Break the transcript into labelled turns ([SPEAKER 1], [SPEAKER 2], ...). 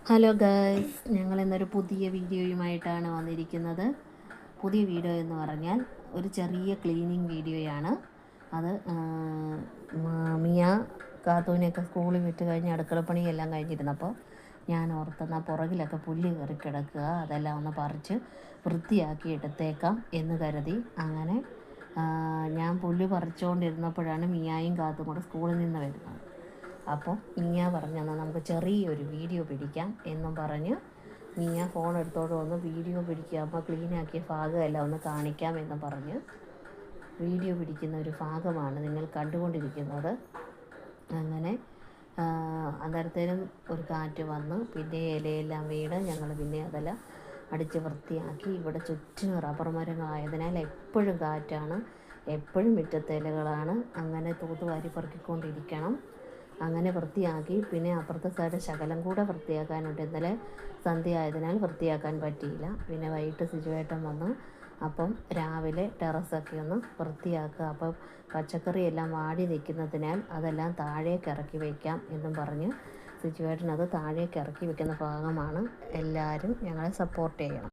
[SPEAKER 1] Hello guys, ഞങ്ങൾ ഇന്നൊരു പുതിയ വീഡിയോയുമായിട്ടാണ് വന്നിരിക്കുന്നത്. പുതിയ വീഡിയോ എന്ന് പറഞ്ഞാൽ ഒരു ചെറിയ ക്ലീനിങ് വീഡിയോയാണ്. അത് മിയ കാത്തൂനെയൊക്കെ സ്കൂളിൽ വിട്ട് കഴിഞ്ഞ് അടുക്കളപ്പണിയെല്ലാം കഴിഞ്ഞിരുന്നപ്പോൾ ഞാൻ ഓർത്തെന്നാൽ പുറകിലൊക്കെ പുല്ല് കയറി കിടക്കുക, അതെല്ലാം ഒന്ന് പറിച്ച് വൃത്തിയാക്കി എടുത്തേക്കാം എന്ന് കരുതി. അങ്ങനെ ഞാൻ പുല്ല് പറിച്ചുകൊണ്ടിരുന്നപ്പോഴാണ് മിയായും കാത്തും കൂടെ സ്കൂളിൽ നിന്ന് വരുന്നത്. അപ്പോൾ മിയ പറഞ്ഞു, എന്നാൽ നമുക്ക് ചെറിയൊരു വീഡിയോ പിടിക്കാം എന്നും പറഞ്ഞ് മിയ ഫോൺ എടുത്തോണ്ട് വന്ന് വീഡിയോ പിടിക്കുക, അപ്പോൾ ക്ലീനാക്കിയ ഭാഗമെല്ലാം ഒന്ന് കാണിക്കാം എന്ന് പറഞ്ഞ് വീഡിയോ പിടിക്കുന്ന ഒരു ഭാഗമാണ് നിങ്ങൾ കണ്ടുകൊണ്ടിരിക്കുന്നത്. അങ്ങനെ അന്നേരത്തേനും ഒരു കാറ്റ് വന്ന് പിന്നെ ഇലയെല്ലാം വീണ് ഞങ്ങൾ പിന്നെ അതെല്ലാം അടിച്ച് വൃത്തിയാക്കി. ഇവിടെ ചുറ്റും റബ്ബർ മരങ്ങളായതിനാൽ എപ്പോഴും കാറ്റാണ്, എപ്പോഴും മുറ്റത്തെ ഇലകളാണ്. അങ്ങനെ തൂത്തുവാരി പെറുക്കിക്കൊണ്ടിരിക്കണം. അങ്ങനെ വൃത്തിയാക്കി. പിന്നെ അപ്പുറത്തെ സൈഡ് ശകലം കൂടെ വൃത്തിയാക്കാനുണ്ട്. ഇന്നലെ സന്ധ്യ ആയതിനാൽ വൃത്തിയാക്കാൻ പറ്റിയില്ല. പിന്നെ വൈകിട്ട് സിജുവേട്ടൻ വന്ന് അപ്പം രാവിലെ ടെറസൊക്കെ ഒന്ന് വൃത്തിയാക്കുക. അപ്പം പച്ചക്കറിയെല്ലാം വാടി നിൽക്കുന്നതിനാൽ അതെല്ലാം താഴേക്ക് ഇറക്കി വയ്ക്കാം എന്നും പറഞ്ഞ് സിജുവേട്ടൻ അത് താഴേക്ക് ഇറക്കി വയ്ക്കുന്ന ഭാഗമാണ്. എല്ലാവരും ഞങ്ങളെ സപ്പോർട്ട് ചെയ്യണം.